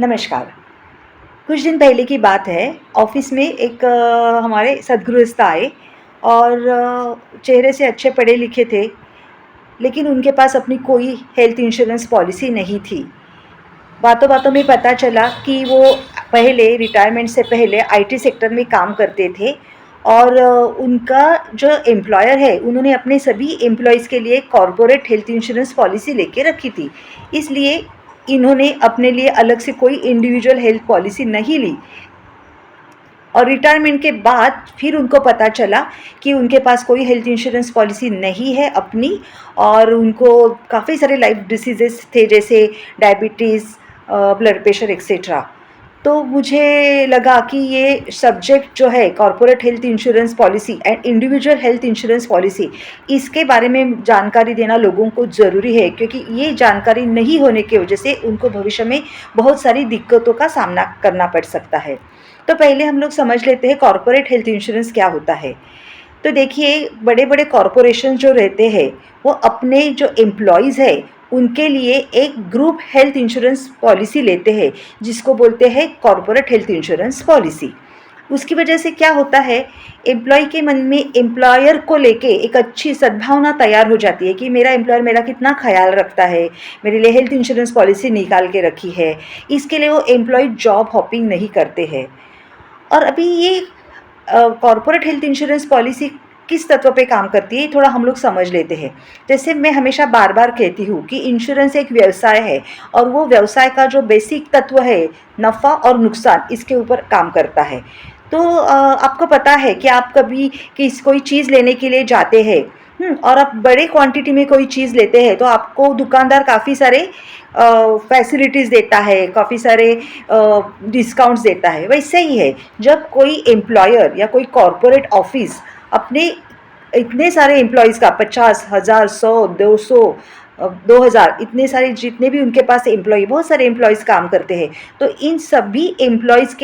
नमस्कार। कुछ दिन पहले की बात है, ऑफ़िस में एक हमारे सद्गृहस्थ आए और चेहरे से अच्छे पढ़े-लिखे थे, लेकिन उनके पास अपनी कोई हेल्थ इंश्योरेंस पॉलिसी नहीं थी। बातों-बातों में पता चला कि वो पहले रिटायरमेंट से पहले आईटी सेक्टर में काम करते थे और उनका जो एम्प्लॉयर है, उन्होंने अपने सभी एम्प्लॉइज़ के लिए कॉर्पोरेट हेल्थ इंश्योरेंस पॉलिसी लेके रखी थी। इसलिए इन्होंने अपने लिए अलग से कोई इंडिविजुअल हेल्थ पॉलिसी नहीं ली और रिटायरमेंट के बाद फिर उनको पता चला कि उनके पास कोई हेल्थ इंश्योरेंस पॉलिसी नहीं है अपनी और उनको काफ़ी सारे लाइफ डिसीज़ेज़ थे जैसे डायबिटीज़, ब्लड प्रेशर एक्सेट्रा। तो मुझे लगा कि ये सब्जेक्ट जो है corporate health insurance policy and individual health insurance policy, इसके बारे में जानकारी देना लोगों को ज़रूरी है क्योंकि ये जानकारी नहीं होने की वजह से उनको भविष्य में बहुत सारी दिक्कतों का सामना करना पड़ सकता है। तो पहले हम लोग समझ लेते हैं कॉर्पोरेट हेल्थ इंश्योरेंस क्या होता है। तो देखिए, बड़े-बड़े कॉर्पोरेशन जो रहते हैं, वो अपने जो एम्प्लॉइज़ हैं, उनके लिए एक ग्रुप हेल्थ इंश्योरेंस पॉलिसी लेते हैं, जिसको बोलते हैं कॉर्पोरेट हेल्थ इंश्योरेंस पॉलिसी। उसकी वजह से क्या होता है, एम्प्लॉय के मन में एम्प्लॉयर को लेके एक अच्छी सद्भावना तैयार हो जाती है कि मेरा एम्प्लॉयर मेरा कितना ख़्याल रखता है, मेरे लिए हेल्थ इंश्योरेंस पॉलिसी निकाल के रखी है। इसके लिए वो एम्प्लॉय जॉब हॉपिंग नहीं करते हैं। और अभी ये कॉर्पोरेट हेल्थ इंश्योरेंस पॉलिसी किस तत्व पे काम करती है, थोड़ा हम लोग समझ लेते हैं। जैसे मैं हमेशा बार-बार कहती हूँ कि इंश्योरेंस एक व्यवसाय है और वो व्यवसाय का जो बेसिक तत्व है, नफ़ा और नुकसान, इसके ऊपर काम करता है। तो आपको पता है कि आप कभी कोई चीज़ लेने के लिए जाते हैं, और आप बड़े क्वांटिटी में कोई चीज़ लेते हैं, तो आपको दुकानदार काफ़ी सारे फैसिलिटीज़ देता है, काफ़ी सारे डिस्काउंट्स देता है। वैसे ही है, जब कोई एम्प्लॉयर या कोई कॉर्पोरेट ऑफिस अपने इतने सारे एम्प्लॉइज़ का 50,000, 100, 200, 2000, इतने सारे जितने भी उनके पास एम्प्लॉई, बहुत सारे एम्प्लॉइज़ काम करते हैं, तो इन सभी एम्प्लॉइज़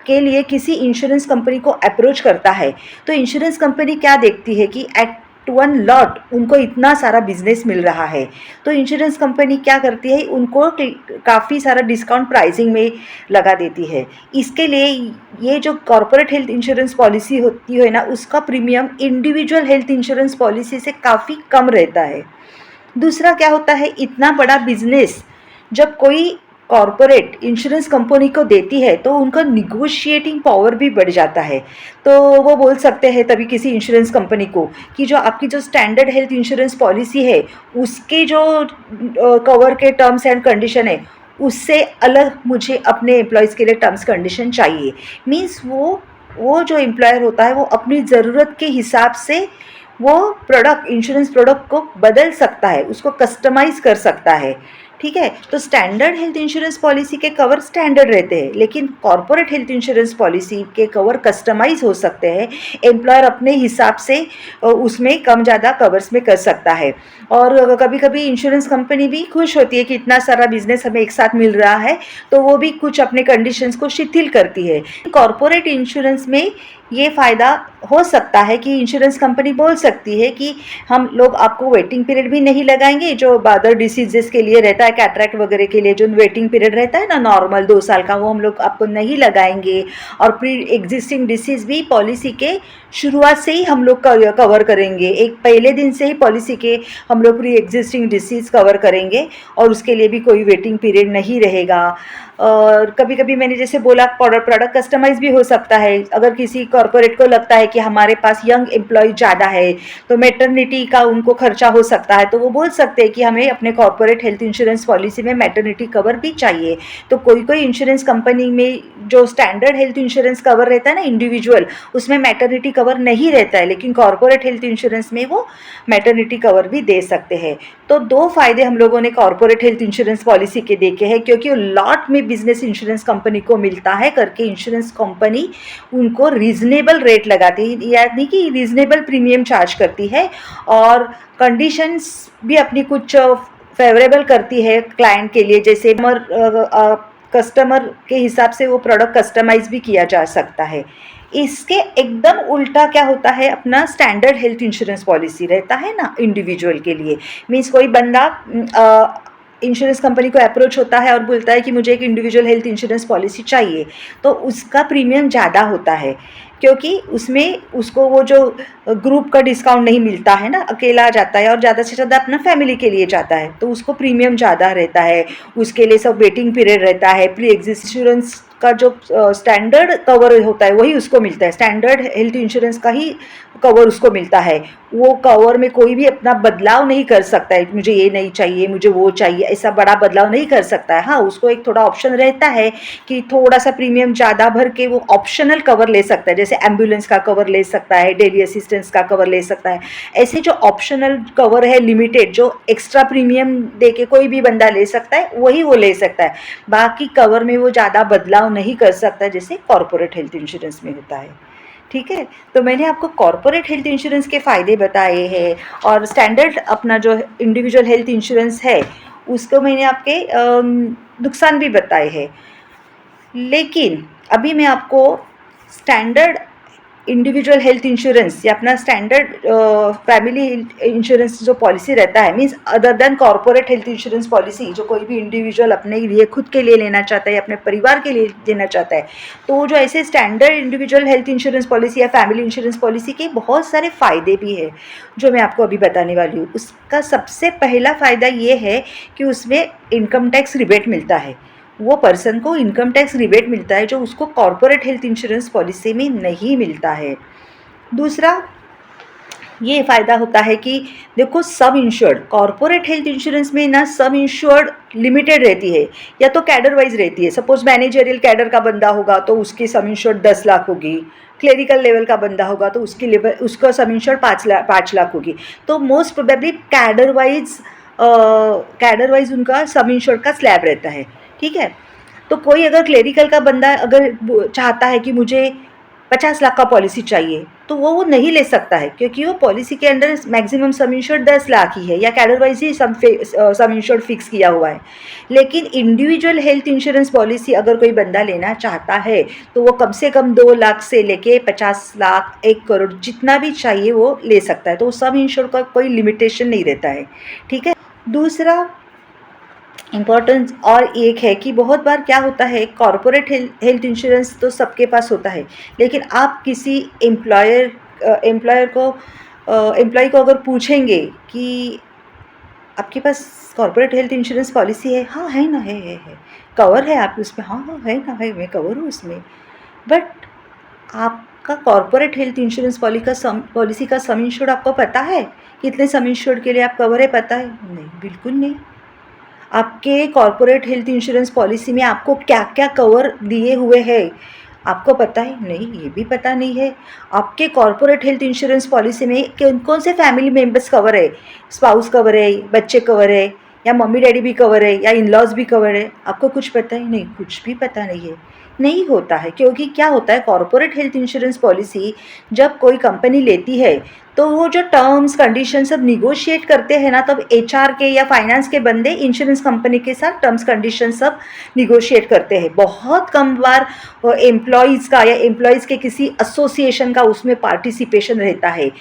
के लिए किसी इंश्योरेंस कंपनी को अप्रोच करता है, तो इंश्योरेंस कंपनी क्या देखती है कि एट वन लॉट उनको इतना सारा बिजनेस मिल रहा है, तो इंश्योरेंस कंपनी क्या करती है, उनको काफ़ी सारा डिस्काउंट प्राइसिंग में लगा देती है। इसके लिए ये जो कॉर्पोरेट हेल्थ इंश्योरेंस पॉलिसी होती है ना, उसका premium individual health insurance policy से काफ़ी कम रहता है। दूसरा क्या होता है, इतना बड़ा बिजनेस जब कोई कॉर्पोरेट इंश्योरेंस कंपनी को देती है तो उनका निगोशिएटिंग पावर भी बढ़ जाता है। तो वो बोल सकते हैं तभी किसी इंश्योरेंस कंपनी को कि जो आपकी जो स्टैंडर्ड हेल्थ इंश्योरेंस पॉलिसी है, उसके जो कवर के टर्म्स एंड कंडीशन है, उससे अलग मुझे अपने एम्प्लॉयज़ के लिए टर्म्स कंडीशन चाहिए। मीन्स वो जो एम्प्लॉयर होता है वो अपनी ज़रूरत के हिसाब से वो प्रोडक्ट, इंश्योरेंस प्रोडक्ट को बदल सकता है, उसको कस्टमाइज़ कर सकता है। ठीक है? तो स्टैंडर्ड हेल्थ इंश्योरेंस पॉलिसी के कवर स्टैंडर्ड रहते हैं, लेकिन कॉर्पोरेट हेल्थ इंश्योरेंस पॉलिसी के कवर कस्टमाइज़ हो सकते हैं। एम्प्लॉयर अपने हिसाब से उसमें कम ज़्यादा कवर्स में कर सकता है। और कभी-कभी इंश्योरेंस कंपनी भी खुश होती है कि इतना सारा बिज़नेस हमें एक साथ मिल रहा है, तो वो भी कुछ अपने कंडीशंस को शिथिल करती है। कॉर्पोरेट इंश्योरेंस में ये फ़ायदा हो सकता है कि इंश्योरेंस कंपनी बोल सकती है कि हम लोग आपको वेटिंग पीरियड भी नहीं लगाएंगे, जो अदर डिसीजेस के लिए रहता है, कैटरैक्ट वगैरह के लिए जो वेटिंग पीरियड रहता है ना नॉर्मल 2 साल का, वो हम लोग आपको नहीं लगाएंगे। और प्री एग्जिस्टिंग डिसीज़ भी पॉलिसी के शुरुआत से ही हम लोग कवर करेंगे, एक पहले दिन से ही पॉलिसी के हम लोग प्री एग्जिस्टिंग डिसीज़ कवर करेंगे और उसके लिए भी कोई वेटिंग पीरियड नहीं रहेगा। और कभी-कभी मैंने जैसे बोला प्रोडक्ट कस्टमाइज़ भी हो सकता है। अगर किसी कॉर्पोरेट को लगता है कि हमारे पास यंग एम्प्लॉय ज़्यादा है, तो मैटरनिटी का उनको खर्चा हो सकता है, तो वो बोल सकते हैं कि हमें अपने कॉर्पोरेट हेल्थ इंश्योरेंस पॉलिसी में मैटरनिटी कवर भी चाहिए। तो कोई-कोई इंश्योरेंस कंपनी में जो स्टैंडर्ड हेल्थ इंश्योरेंस कवर रहता है ना इंडिविजुअल, उसमें मैटरनिटी कवर नहीं रहता है, लेकिन कॉर्पोरेट हेल्थ इंश्योरेंस में वो मैटरनिटी कवर भी दे सकते हैं। तो 2 फ़ायदे हम लोगों ने कॉर्पोरेट हेल्थ इंश्योरेंस पॉलिसी के देखे हैं, क्योंकि वो लॉट में बिजनेस इंश्योरेंस कंपनी को मिलता है करके इंश्योरेंस कंपनी उनको रीज़नेबल रेट लगाती है, यानी कि रीज़नेबल प्रीमियम चार्ज करती है और कंडीशंस भी अपनी कुछ फेवरेबल करती है क्लाइंट के लिए, जैसे कस्टमर के हिसाब से वो प्रोडक्ट कस्टमाइज़ भी किया जा सकता है। इसके एकदम उल्टा क्या होता है, अपना स्टैंडर्ड हेल्थ इंश्योरेंस पॉलिसी रहता है ना इंडिविजुअल के लिए। मीन्स कोई बंदा इंश्योरेंस कंपनी को अप्रोच होता है और बोलता है कि मुझे एक इंडिविजुअल हेल्थ इंश्योरेंस पॉलिसी चाहिए, तो उसका प्रीमियम ज़्यादा होता है, क्योंकि उसमें उसको वो जो ग्रुप का डिस्काउंट नहीं मिलता है ना, अकेला जाता है और ज़्यादा से ज़्यादा अपना फैमिली के लिए जाता है, तो उसको प्रीमियम ज़्यादा रहता है, उसके लिए सब वेटिंग पीरियड रहता है, प्री एग्जिस्ट इंश्योरेंस का जो स्टैंडर्ड कवर होता है वही उसको मिलता है, स्टैंडर्ड हेल्थ इंश्योरेंस का ही कवर उसको मिलता है। वो कवर में कोई भी अपना बदलाव नहीं कर सकता है, मुझे ये नहीं चाहिए, मुझे वो चाहिए, ऐसा बड़ा बदलाव नहीं कर सकता है। हाँ, उसको एक थोड़ा ऑप्शन रहता है कि थोड़ा सा प्रीमियम ज़्यादा भर के वो ऑप्शनल कवर ले सकता है, जैसे एम्बुलेंस का कवर ले सकता है, डेली असिस्टेंस का कवर ले सकता है। ऐसे जो ऑप्शनल कवर है लिमिटेड, जो एक्स्ट्रा प्रीमियम दे के कोई भी बंदा ले सकता है, वही वो ले सकता है। बाकी कवर में वो ज़्यादा बदलाव नहीं कर सकता जैसे कॉर्पोरेट हेल्थ इंश्योरेंस में होता है। ठीक है, तो मैंने आपको कॉर्पोरेट हेल्थ इंश्योरेंस के फ़ायदे बताए हैं, और स्टैंडर्ड अपना जो इंडिविजुअल हेल्थ इंश्योरेंस है उसको मैंने आपके नुकसान भी बताए हैं। लेकिन अभी मैं आपको स्टैंडर्ड इंडिविजुअल हेल्थ इंश्योरेंस या अपना स्टैंडर्ड फैमिली इंश्योरेंस जो पॉलिसी रहता है, means other than corporate health insurance policy, जो कोई भी इंडिविजुअल अपने लिए खुद के लिए लेना चाहता है या अपने परिवार के लिए लेना चाहता है, तो जो ऐसे standard individual health insurance policy या फैमिली इंश्योरेंस पॉलिसी के बहुत सारे फ़ायदे भी है जो मैं आपको अभी बताने वाली हूँ। उसका सबसे पहला फ़ायदा ये है कि उसमें इनकम टैक्स रिबेट मिलता है। वो पर्सन को इनकम टैक्स रिबेट मिलता है जो उसको कॉर्पोरेट हेल्थ इंश्योरेंस पॉलिसी में नहीं मिलता है। दूसरा ये फ़ायदा होता है कि देखो, सब इंश्योर्ड कॉर्पोरेट हेल्थ इंश्योरेंस में ना सब इंश्योर्ड लिमिटेड रहती है या तो कैडर वाइज रहती है। सपोज मैनेजरियल कैडर का बंदा होगा तो उसकी सम इंश्योर्ड 10 लाख होगी, क्लेरिकल लेवल का बंदा होगा तो उसकी लेवल उसका सम इंश्योर्ड 5 लाख होगी। तो मोस्ट प्रोबेबली कैडर वाइज उनका सम इंश्योर्ड का स्लैब रहता है। ठीक है, तो कोई अगर क्लेरिकल का बंदा अगर चाहता है कि मुझे 50 लाख का पॉलिसी चाहिए, तो वो नहीं ले सकता है, क्योंकि वो पॉलिसी के under maximum sum insured 10 lakh ही है या कैडर वाइज ही सम इंश्योर्ड फिक्स किया हुआ है। लेकिन इंडिविजुअल हेल्थ इंश्योरेंस पॉलिसी अगर कोई बंदा लेना चाहता है तो वो कम से कम 2 लाख से लेके 50 लाख 1 करोड़ जितना भी चाहिए वो ले सकता है, तो सम इंश्योर्ड का कोई लिमिटेशन नहीं रहता है। ठीक है, दूसरा इम्पॉर्टेंस और एक है कि बहुत बार क्या होता है, कॉर्पोरेट हेल्थ इंश्योरेंस तो सबके पास होता है, लेकिन आप किसी एम्प्लॉयर को अगर पूछेंगे कि आपके पास कॉर्पोरेट हेल्थ इंश्योरेंस पॉलिसी है, हाँ है ना, है कवर है आप उसमें, हाँ हाँ है ना, है, मैं कवर हूँ उसमें, बट आपका कॉर्पोरेट हेल्थ इंश्योरेंस पॉलिसी का सम इंश्योर्ड आपको पता है? कितने सम इंश्योर्ड के लिए आप कवर है, पता है? नहीं, बिल्कुल नहीं। आपके कॉर्पोरेट हेल्थ इंश्योरेंस पॉलिसी में आपको क्या क्या कवर दिए हुए हैं आपको पता है? नहीं, ये भी पता नहीं है। आपके कॉर्पोरेट हेल्थ इंश्योरेंस पॉलिसी में कौन कौन से फैमिली मेम्बर्स कवर है, स्पाउस कवर है, बच्चे कवर है, या मम्मी डैडी भी कवर है, या इन लॉज भी कवर है, आपको कुछ पता है? नहीं, कुछ भी पता नहीं है। नहीं होता है, क्योंकि क्या होता है, कॉर्पोरेट हेल्थ इंश्योरेंस पॉलिसी जब कोई कंपनी लेती है तो वो जो टर्म्स कंडीशन सब निगोशिएट करते हैं ना, तब एचआर के या फाइनेंस के बंदे इंश्योरेंस कंपनी के साथ टर्म्स कंडीशन सब निगोशिएट करते हैं। बहुत कम बार एम्प्लॉयज़ का या एम्प्लॉयज़ के किसी एसोसिएशन का उसमें पार्टिसिपेशन रहता है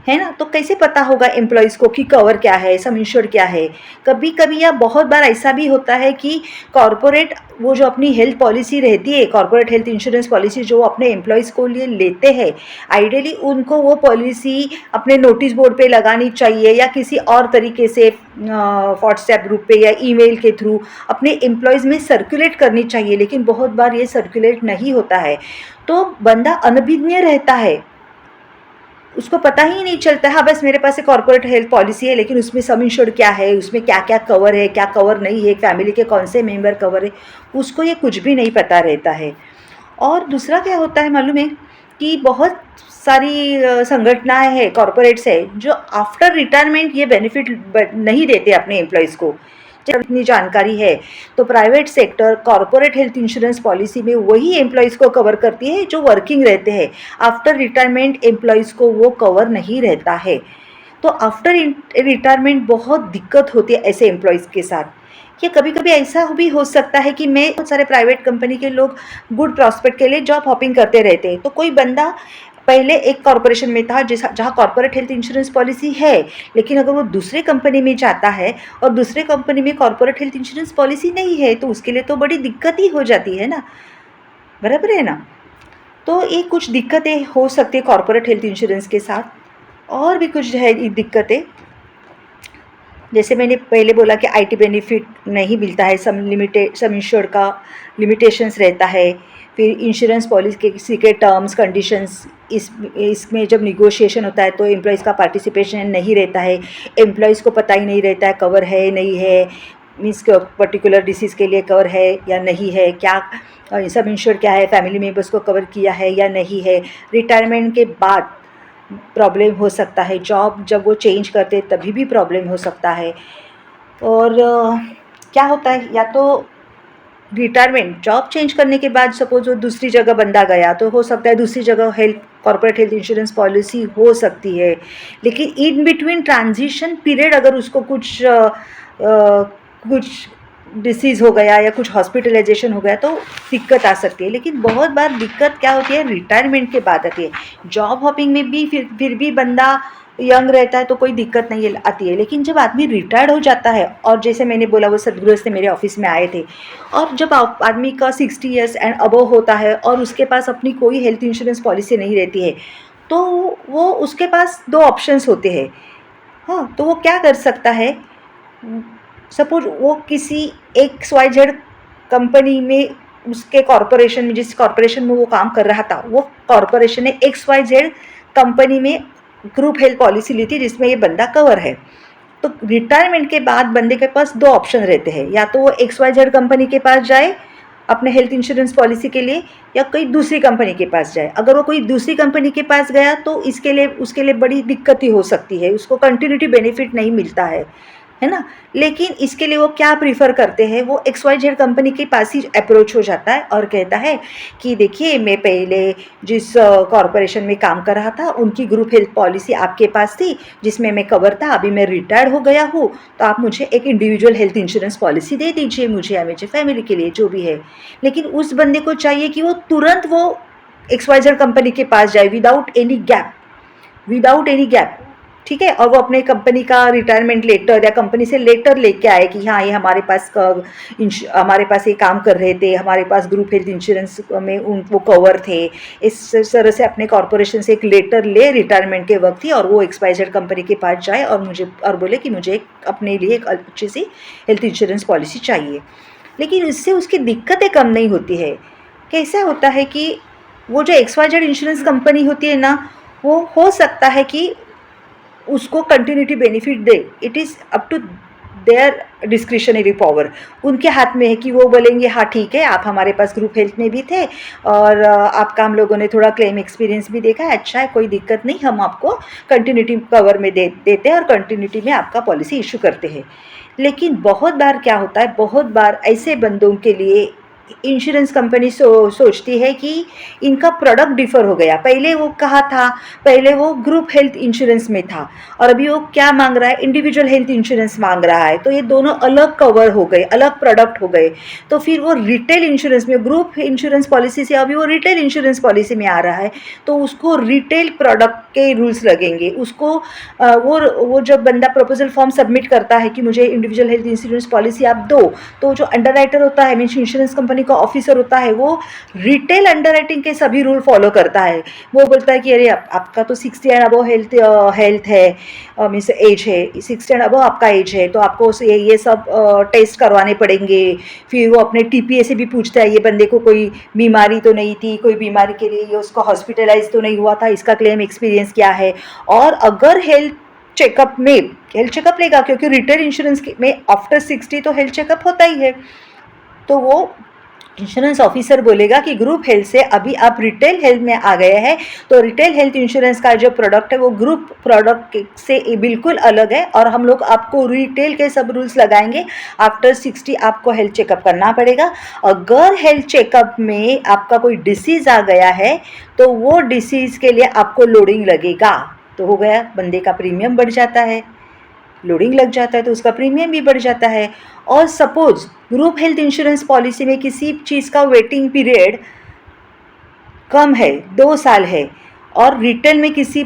ना। तो कैसे पता होगा एम्प्लॉयज़ को कि कवर क्या है, सम इंश्योर्ड क्या है? कभी कभी या बहुत बार ऐसा भी होता है कि कॉर्पोरेट वो जो अपनी हेल्थ पॉलिसी रहती है, कॉर्पोरेट हेल्थ इंश्योरेंस पॉलिसी जो अपने एम्प्लॉयज़ को लिए लेते हैं, आइडियली उनको वो पॉलिसी अपने नोटिस बोर्ड पे लगानी चाहिए या किसी और तरीके से व्हाट्सएप ग्रुप पे या ईमेल के थ्रू अपने एम्प्लॉयज़ में सर्कुलेट करनी चाहिए, लेकिन बहुत बार ये सर्कुलेट नहीं होता है, तो बंदा अनभिज्ञ रहता है, उसको पता ही नहीं चलता है। हाँ, बस मेरे पास एक कॉर्पोरेट हेल्थ पॉलिसी है, लेकिन उसमें सम इंश्योर्ड क्या है, उसमें क्या क्या कवर है, क्या कवर नहीं है, फैमिली के कौन से मेंबर कवर है, उसको ये कुछ भी नहीं पता रहता है। और दूसरा क्या होता है मालूम है कि बहुत सारी संगठनाएं हैं, कॉर्पोरेट्स है, जो आफ्टर रिटायरमेंट ये बेनिफिट नहीं देते अपने एम्प्लॉयज़ को। जब इतनी जानकारी है तो private sector corporate health insurance policy में वही एम्प्लॉयज़ को कवर करती है जो वर्किंग रहते हैं। आफ्टर रिटायरमेंट एम्प्लॉयज़ को वो कवर नहीं रहता है, तो आफ्टर रिटायरमेंट बहुत दिक्कत होती है ऐसे एम्प्लॉयज़ के साथ। या कभी कभी ऐसा भी हो सकता है कि मैं बहुत सारे प्राइवेट कंपनी के लोग गुड प्रॉस्पेक्ट के लिए जॉब हॉपिंग करते रहते हैं, तो कोई बंदा पहले एक कॉरपोरेशन में था जहाँ कॉर्पोरेट हेल्थ इंश्योरेंस पॉलिसी है, लेकिन अगर वो दूसरे कंपनी में जाता है और दूसरे कंपनी में कॉर्पोरेट हेल्थ इंश्योरेंस पॉलिसी नहीं है, तो उसके लिए तो बड़ी दिक्कत ही हो जाती है ना, बराबर है ना। तो ये कुछ दिक्कतें हो सकती है कॉर्पोरेट हेल्थ इंश्योरेंस के साथ। और भी कुछ है दिक्कतें, जैसे मैंने पहले बोला कि आईटी बेनिफिट नहीं मिलता है, सम इंश्योर्ड का लिमिटेशंस रहता है। फिर इंश्योरेंस पॉलिसी के टर्म्स कंडीशंस इसमें जब निगोशिएशन होता है तो एम्प्लॉयज़ का पार्टिसिपेशन नहीं रहता है, एम्प्लॉयज़ को पता ही नहीं रहता है कवर है नहीं है, मीन्स पर्टिकुलर डिसीज़ के लिए कवर है या नहीं है, क्या सब इंश्योर्ड क्या है, फैमिली मेम्बर्स को कवर किया है या नहीं है। रिटायरमेंट के बाद प्रॉब्लम हो सकता है, जॉब जब वो चेंज करते तभी भी प्रॉब्लम हो सकता है। और क्या होता है, या तो रिटायरमेंट जॉब चेंज करने के बाद सपोज वो दूसरी जगह बंदा गया तो हो सकता है दूसरी जगह health corporate health insurance policy हो सकती है, लेकिन इन बिटवीन ट्रांजिशन पीरियड अगर उसको कुछ डिसीज़ हो गया या कुछ हॉस्पिटलाइजेशन हो गया तो दिक्कत आ सकती है। लेकिन बहुत बार दिक्कत क्या होती है, रिटायरमेंट के बाद आती है। जॉब हॉपिंग में भी फिर भी बंदा यंग रहता है तो कोई दिक्कत नहीं आती है, लेकिन जब आदमी रिटायर्ड हो जाता है, और जैसे मैंने बोला वो सदगृहस्थ मेरे ऑफिस में आए थे, और जब आदमी का 60 ईयर्स एंड अबव होता है और उसके पास अपनी कोई हेल्थ इंश्योरेंस पॉलिसी नहीं रहती है, तो वो उसके पास दो ऑप्शंस होते हैं। हाँ, तो वो क्या कर सकता है, सपोज वो किसी XYZ कंपनी में, उसके कॉरपोरेशन में, जिस कॉरपोरेशन में वो काम कर रहा था, वो कॉरपोरेशन ने XYZ कंपनी में ग्रुप हेल्थ पॉलिसी ली थी जिसमें ये बंदा कवर है। तो रिटायरमेंट के बाद बंदे के पास दो ऑप्शन रहते हैं, या तो वो XYZ कंपनी के पास जाए अपने हेल्थ इंश्योरेंस पॉलिसी के लिए, या कोई दूसरी कंपनी के पास जाए। अगर वो कोई दूसरी कंपनी के पास गया तो उसके लिए बड़ी दिक्कत ही हो सकती है, उसको कंटिन्यूटी बेनिफिट नहीं मिलता है ना। लेकिन इसके लिए वो क्या प्रीफर करते हैं, वो XYZ कंपनी के पास ही अप्रोच हो जाता है और कहता है कि देखिए मैं पहले जिस कॉरपोरेशन में काम कर रहा था उनकी ग्रुप हेल्थ पॉलिसी आपके पास थी जिसमें मैं कवर था, अभी मैं रिटायर्ड हो गया हूँ, तो आप मुझे एक इंडिविजुअल हेल्थ इंश्योरेंस पॉलिसी दे दीजिए, मुझे या मेरे फैमिली के लिए जो भी है। लेकिन उस बंदे को चाहिए कि वो तुरंत वो XYZ कंपनी के पास जाए विदाउट एनी गैप, ठीक है। और वो अपने कंपनी का रिटायरमेंट लेटर या कंपनी से लेटर लेके आए कि हाँ ये हमारे पास ये काम कर रहे थे, हमारे पास ग्रुप हेल्थ इंश्योरेंस में वो कवर थे। इस तरह से अपने कॉरपोरेशन से एक लेटर ले रिटायरमेंट के वक्त ही, और वो XYZ कंपनी के पास जाए और बोले कि मुझे अपने लिए एक अच्छी सी हेल्थ इंश्योरेंस पॉलिसी चाहिए। लेकिन इससे उसकी दिक्कतें कम नहीं होती है। कैसा होता है कि वो जो XYZ इंश्योरेंस कंपनी होती है ना, वो हो सकता है कि उसको कंटिन्यूटी बेनिफिट दे, it is up to their discretionary power, उनके हाथ में है कि वो बोलेंगे हाँ ठीक है आप हमारे पास ग्रुप हेल्थ में भी थे और आपका हम लोगों ने थोड़ा क्लेम एक्सपीरियंस भी देखा है, अच्छा है कोई दिक्कत नहीं, हम आपको कंटिन्यूटी कवर में देते हैं और कंटिन्यूटी में आपका पॉलिसी इशू करते हैं। लेकिन बहुत बार क्या होता है, बहुत बार ऐसे बंदों के लिए इंश्योरेंस कंपनी सोचती है कि इनका प्रोडक्ट डिफ़र हो गया, पहले वो कहा था, पहले वो ग्रुप हेल्थ इंश्योरेंस में था और अभी वो क्या मांग रहा है, इंडिविजुअल हेल्थ इंश्योरेंस मांग रहा है, तो ये दोनों अलग कवर हो गए, अलग प्रोडक्ट हो गए। तो फिर वो रिटेल इंश्योरेंस में, ग्रुप इंश्योरेंस पॉलिसी से अभी वो रिटेल इंश्योरेंस पॉलिसी में आ रहा है, तो उसको रिटेल प्रोडक्ट के रूल्स लगेंगे। उसको वो जब बंदा प्रपोजल फॉर्म सबमिट करता है कि मुझे इंडिविजुअल हेल्थ इंश्योरेंस पॉलिसी आप दो, तो जो अंडरराइटर होता है, मीन्स इंश्योरेंस कंपनी का ऑफिसर होता है, वो रिटेल अंडरराइटिंग के सभी रूल फॉलो करता है। वो बोलता है कि अरे आपका तो 60 एंड अबव हेल्थ है, मीन्स एज है, 60 एंड अबव आपका एज है, तो आपको ये सब टेस्ट करवाने पड़ेंगे। फिर वो अपने TPA से भी पूछता है ये बंदे को कोई बीमारी तो नहीं थी, कोई बीमारी के लिए ये उसको हॉस्पिटलाइज तो नहीं हुआ था, इसका क्लेम एक्सपीरियंस क्या है। और अगर हेल्थ चेकअप लेगा, क्योंकि रिटेल इंश्योरेंस में आफ्टर 60 तो हेल्थ चेकअप होता ही है, तो वो इंश्योरेंस ऑफिसर बोलेगा कि ग्रुप हेल्थ से अभी आप रिटेल हेल्थ में आ गए हैं, तो रिटेल हेल्थ इंश्योरेंस का जो प्रोडक्ट है वो ग्रुप प्रोडक्ट से बिल्कुल अलग है और हम लोग आपको रिटेल के सब रूल्स लगाएंगे। आफ्टर 60 आपको हेल्थ चेकअप करना पड़ेगा। अगर हेल्थ चेकअप में आपका कोई डिसीज़ आ गया है तो वो डिसीज़ के लिए आपको लोडिंग लगेगा। तो हो गया, बंदे का प्रीमियम बढ़ जाता है, लोडिंग लग जाता है तो उसका प्रीमियम भी बढ़ जाता है। और suppose group health insurance policy में किसी चीज़ का वेटिंग पीरियड कम है, 2 साल है, और रिटेल में किसी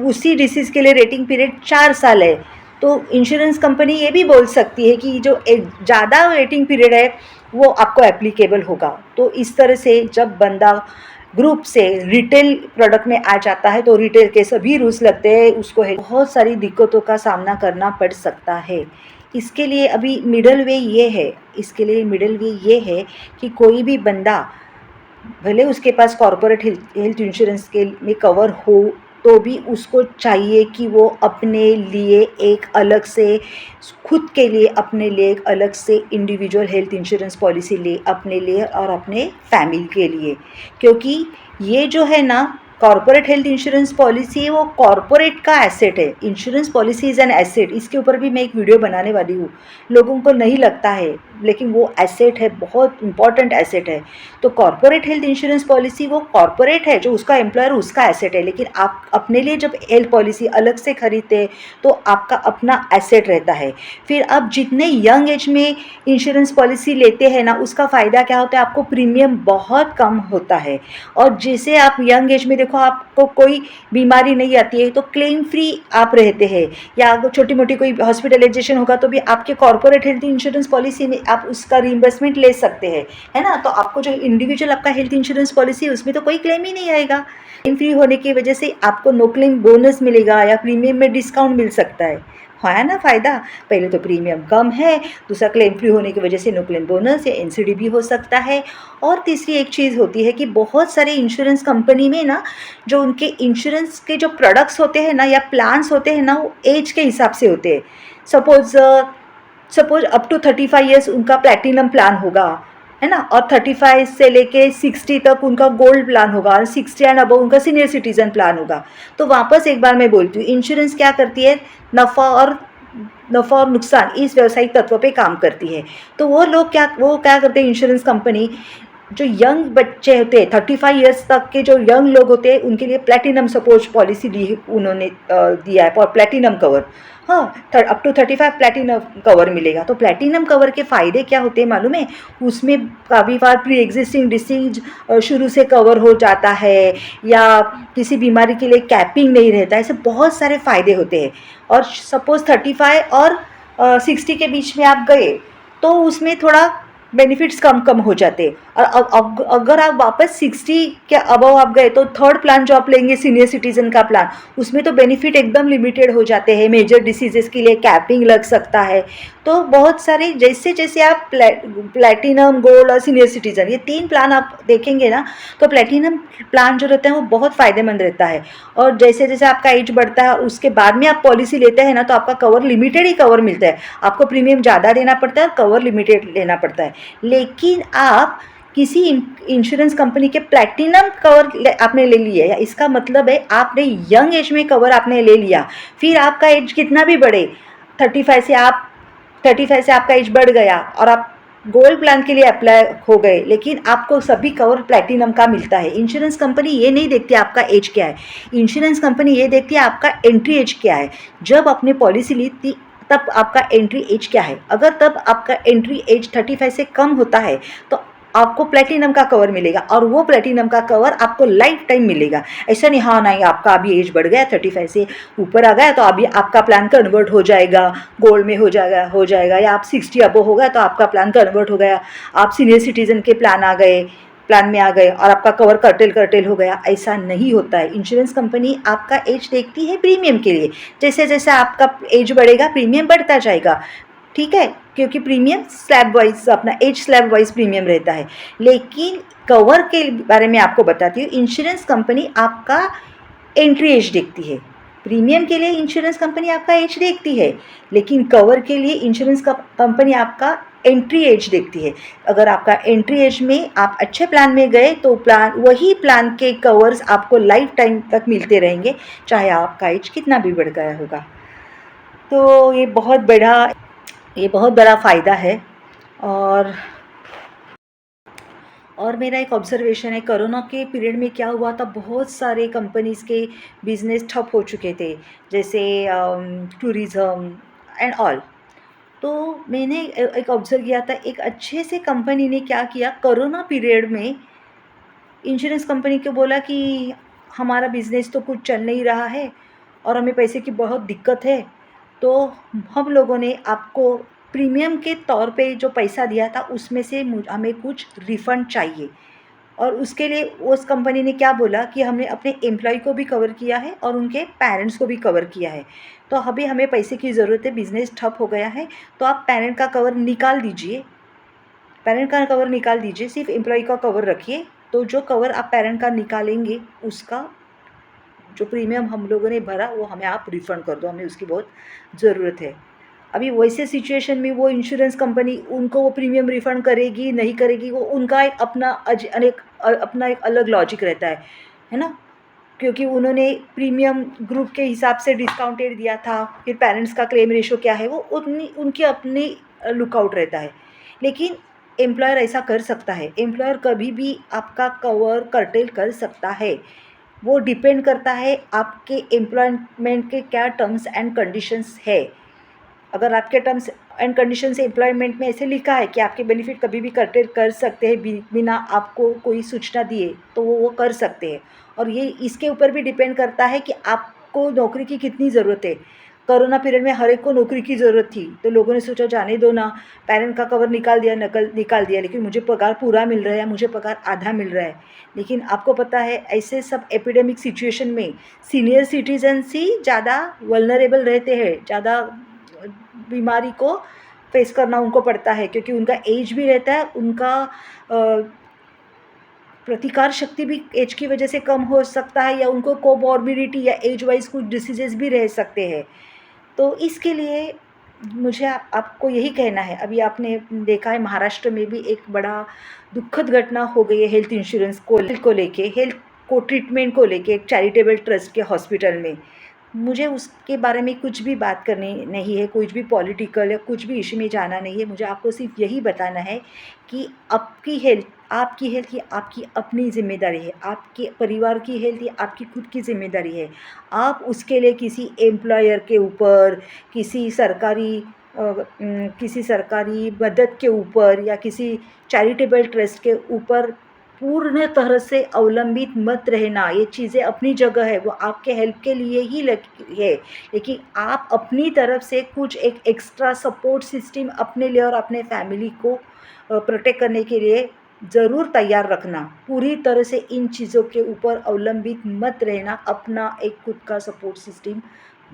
उसी डिसीज़ के लिए रेटिंग पीरियड 4 साल है, तो इंश्योरेंस कंपनी ये भी बोल सकती है कि जो ज़्यादा रेटिंग पीरियड है वो आपको एप्लीकेबल होगा। तो इस तरह से जब बंदा ग्रुप से रिटेल प्रोडक्ट में आ जाता है तो रिटेल के सभी रूल्स लगते हैं, उसको बहुत सारी दिक्कतों का सामना करना पड़ सकता है। इसके लिए अभी मिडल वे ये है, इसके लिए मिडल वे ये है कि कोई भी बंदा भले उसके पास कॉर्पोरेट हेल्थ इंश्योरेंस के में कवर हो, तो भी उसको चाहिए कि वो अपने लिए एक अलग से, खुद के लिए अपने लिए एक अलग से इंडिविजुअल हेल्थ इंश्योरेंस पॉलिसी ले, अपने लिए और अपने फैमिली के लिए। क्योंकि ये जो है ना कॉर्पोरेट हेल्थ इंश्योरेंस पॉलिसी है, वो कॉर्पोरेट का एसेट है। Insurance policy is an asset, इसके ऊपर भी मैं एक वीडियो बनाने वाली हूँ। लोगों को नहीं लगता है, लेकिन वो एसेट है, बहुत इंपॉर्टेंट एसेट है। तो कॉर्पोरेट हेल्थ इंश्योरेंस पॉलिसी वो कॉर्पोरेट है, जो उसका एम्प्लॉयर उसका एसेट है, लेकिन आप अपने लिए जब हेल्थ पॉलिसी अलग से खरीदते हैं तो आपका अपना एसेट रहता है। फिर आप जितने यंग एज में इंश्योरेंस पॉलिसी लेते हैं ना, उसका फ़ायदा क्या होता है, आपको प्रीमियम बहुत कम होता है। और जैसे आप यंग एज में देखो आपको कोई बीमारी नहीं आती है तो क्लेम फ्री आप रहते हैं, या अगर छोटी मोटी कोई हॉस्पिटलाइजेशन होगा तो भी आपके कॉर्पोरेट हेल्थ इंश्योरेंस पॉलिसी में आप उसका रीइंबर्समेंट ले सकते हैं, है ना। तो आपको जो इंडिविजुअल आपका हेल्थ इंश्योरेंस पॉलिसी है उसमें तो कोई क्लेम ही नहीं आएगा। क्लेम फ्री होने की वजह से आपको नो क्लेम बोनस मिलेगा या प्रीमियम में डिस्काउंट मिल सकता है ना फ़ायदा। पहले तो प्रीमियम कम है, दूसरा क्लेम फ्री होने की वजह से नो क्लेम बोनस या एनसीडी भी हो सकता है। और तीसरी एक चीज़ होती है कि बहुत सारे इंश्योरेंस कंपनी में ना, जो उनके इंश्योरेंस के जो प्रोडक्ट्स होते हैं ना या प्लान्स होते हैं ना, वो एज के हिसाब से होते हैं। सपोज अप टू 35 ईयर्स उनका प्लैटिनम प्लान होगा, है ना, और 35 से लेके 60 तक उनका गोल्ड प्लान होगा, और 60 एंड अबव उनका सीनियर सिटीजन प्लान होगा। तो वापस एक बार मैं बोलती हूँ, इंश्योरेंस क्या करती है, नफ़ा और नुकसान इस व्यावसायिक तत्व पे काम करती है। तो वो क्या करते हैं इंश्योरेंस कंपनी, जो यंग बच्चे होते हैं 35 ईयर्स तक के जो यंग लोग होते हैं उनके लिए प्लैटिनम सपोज पॉलिसी दी उन्होंने दिया है, और प्लैटिनम कवर, हाँ, अप टू 35 प्लैटिनम कवर मिलेगा। तो प्लैटिनम कवर के फ़ायदे क्या होते हैं मालूम है, उसमें काफ़ी बार प्री एग्जिस्टिंग डिसीज शुरू से कवर हो जाता है, या किसी बीमारी के लिए कैपिंग नहीं रहता है, ऐसे बहुत सारे फ़ायदे होते हैं। और सपोज़ 35 और 60 के बीच में आप गए तो उसमें थोड़ा बेनिफिट्स कम हो जाते। और अगर आप वापस 60 के अबव आप गए तो थर्ड प्लान जो आप लेंगे सीनियर सिटीजन का प्लान, उसमें तो बेनिफिट एकदम लिमिटेड हो जाते हैं। मेजर डिसीजेस के लिए कैपिंग लग सकता है। तो बहुत सारे जैसे जैसे आप प्लैटिनम, गोल्ड और सीनियर सिटीजन, ये 3 प्लान आप देखेंगे ना, तो प्लैटिनम प्लान जो रहता है वो बहुत फ़ायदेमंद रहता है। और जैसे जैसे आपका एज बढ़ता है उसके बाद में आप पॉलिसी लेते हैं ना, तो आपका कवर लिमिटेड ही कवर मिलता है, आपको प्रीमियम ज़्यादा देना पड़ता है और कवर लिमिटेड लेना पड़ता है। लेकिन आप किसी इंश्योरेंस कंपनी के प्लैटिनम कवर आपने ले लिया, या इसका मतलब है आपने यंग एज में कवर आपने ले लिया, फिर आपका एज कितना भी बढ़े, 35 से आप 35 से आपका एज बढ़ गया और आप गोल्ड प्लान के लिए अप्लाई हो गए, लेकिन आपको सभी कवर प्लैटिनम का मिलता है। इंश्योरेंस कंपनी ये नहीं देखती आपका एज क्या है, इंश्योरेंस कंपनी ये देखती है आपका एंट्री एज क्या है। जब आपने पॉलिसी ली थी तब आपका एंट्री एज क्या है, अगर तब आपका एंट्री एज 35 से कम होता है तो आपको प्लैटिनम का कवर मिलेगा, और वो प्लैटिनम का कवर आपको लाइफ टाइम मिलेगा। ऐसा नहीं, हाँ नहीं आपका अभी एज बढ़ गया 35 से ऊपर आ गया तो अभी आपका प्लान कन्वर्ट हो जाएगा, गोल्ड में हो जाएगा, या आप 60 अबो हो गया तो आपका प्लान कन्वर्ट हो गया, आप सीनियर सिटीजन के प्लान में आ गए और आपका कवर कर्टेल हो गया। ऐसा नहीं होता है। इंश्योरेंस कंपनी आपका एज देखती है प्रीमियम के लिए, जैसे जैसे आपका एज बढ़ेगा प्रीमियम बढ़ता जाएगा, ठीक है, क्योंकि प्रीमियम स्लैब वाइज, अपना एज स्लैब वाइज प्रीमियम रहता है। लेकिन कवर के बारे में आपको बताती हूँ, इंश्योरेंस कंपनी आपका एंट्री एज देखती है। प्रीमियम के लिए इंश्योरेंस कंपनी आपका एज देखती है, लेकिन कवर के लिए इंश्योरेंस कंपनी आपका एंट्री एज देखती है। अगर आपका एंट्री एज में आप अच्छे प्लान में गए तो वही प्लान के कवर्स आपको लाइफ टाइम तक मिलते रहेंगे, चाहे आपका एज कितना भी बढ़ गया होगा। तो ये बहुत बड़ा फ़ायदा है। और मेरा एक ऑब्ज़र्वेशन है, कोरोना के पीरियड में क्या हुआ था, बहुत सारे कंपनीज़ के बिज़नेस ठप हो चुके थे, जैसे टूरिज़्म एंड ऑल। तो मैंने एक ऑब्ज़र्व किया था, एक अच्छे से कंपनी ने क्या किया, कोरोना पीरियड में इंश्योरेंस कंपनी को बोला कि हमारा बिज़नेस तो कुछ चल नहीं रहा है और हमें पैसे की बहुत दिक्कत है, तो हम लोगों ने आपको प्रीमियम के तौर पे जो पैसा दिया था उसमें से हमें कुछ रिफ़ंड चाहिए। और उसके लिए उस कंपनी ने क्या बोला कि हमने अपने एम्प्लॉय को भी कवर किया है और उनके पेरेंट्स को भी कवर किया है, तो अभी हमें पैसे की ज़रूरत है, बिज़नेस ठप हो गया है, तो आप पेरेंट का कवर निकाल दीजिए। पेरेंट का कवर निकाल दीजिए, सिर्फ एम्प्लॉय का कवर रखिए। तो जो कवर आप पेरेंट का निकालेंगे उसका जो प्रीमियम हम लोगों ने भरा वो हमें आप रिफ़ंड कर दो, हमें उसकी बहुत ज़रूरत है। अभी वैसे सिचुएशन में वो इंश्योरेंस कंपनी उनको वो प्रीमियम रिफ़ंड करेगी नहीं करेगी, वो उनका एक अपना अपना एक अलग लॉजिक रहता है ना? क्योंकि उन्होंने प्रीमियम ग्रुप के हिसाब से डिस्काउंटेड दिया था, फिर पेरेंट्स का क्लेम रेशियो क्या है वो उनकी अपनी लुकआउट रहता है। लेकिन एम्प्लॉयर ऐसा कर सकता है, एम्प्लॉयर कभी भी आपका कवर कर्टेल कर सकता है। वो डिपेंड करता है आपके एम्प्लॉयमेंट के क्या टर्म्स एंड कंडीशंस है। अगर आपके टर्म्स एंड कंडीशंस एम्प्लॉयमेंट में ऐसे लिखा है कि आपके बेनिफिट कभी भी कर्टेल कर सकते हैं बिना आपको कोई सूचना दिए, तो वो कर सकते हैं। और ये इसके ऊपर भी डिपेंड करता है कि आपको नौकरी की कितनी ज़रूरत है। कोरोना पीरियड में हर एक को नौकरी की ज़रूरत थी, तो लोगों ने सोचा जाने दो ना, पेरेंट का कवर निकाल दिया, लेकिन मुझे पगार पूरा मिल रहा है या मुझे पगार आधा मिल रहा है। लेकिन आपको पता है ऐसे सब एपिडेमिक सिचुएशन में सीनियर सिटीजन्स ही ज़्यादा वल्नरेबल रहते हैं, ज़्यादा बीमारी को फेस करना उनको पड़ता है, क्योंकि उनका एज भी रहता है, उनका प्रतिकार शक्ति भी एज की वजह से कम हो सकता है, या उनको कोमॉर्बिडिटी या एज वाइज कुछ डिसीजेस भी रह सकते हैं। तो इसके लिए मुझे आपको यही कहना है, अभी आपने देखा है महाराष्ट्र में भी एक बड़ा दुखद घटना हो गई है हेल्थ इंश्योरेंस को लेके, हेल्थ को ट्रीटमेंट को लेके एक चैरिटेबल ट्रस्ट के हॉस्पिटल में। मुझे उसके बारे में कुछ भी बात करनी नहीं है, कुछ भी पॉलिटिकल या कुछ भी इश्यू में जाना नहीं है। मुझे आपको सिर्फ यही बताना है कि आपकी हेल्थ ये आपकी अपनी ज़िम्मेदारी है, आपके परिवार की हेल्थ ये आपकी खुद की ज़िम्मेदारी है। आप उसके लिए किसी एम्प्लॉयर के ऊपर, किसी सरकारी मदद के ऊपर या किसी चैरिटेबल ट्रस्ट के ऊपर पूर्ण तरह से अवलंबित मत रहना। ये चीज़ें अपनी जगह है, वो आपके हेल्प के लिए ही है, लेकिन आप अपनी तरफ से कुछ एक एक्स्ट्रा सपोर्ट सिस्टम अपने लिए और अपने फैमिली को प्रोटेक्ट करने के लिए ज़रूर तैयार रखना। पूरी तरह से इन चीज़ों के ऊपर अवलंबित मत रहना, अपना एक खुद का सपोर्ट सिस्टम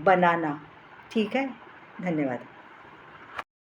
बनाना। ठीक है? धन्यवाद।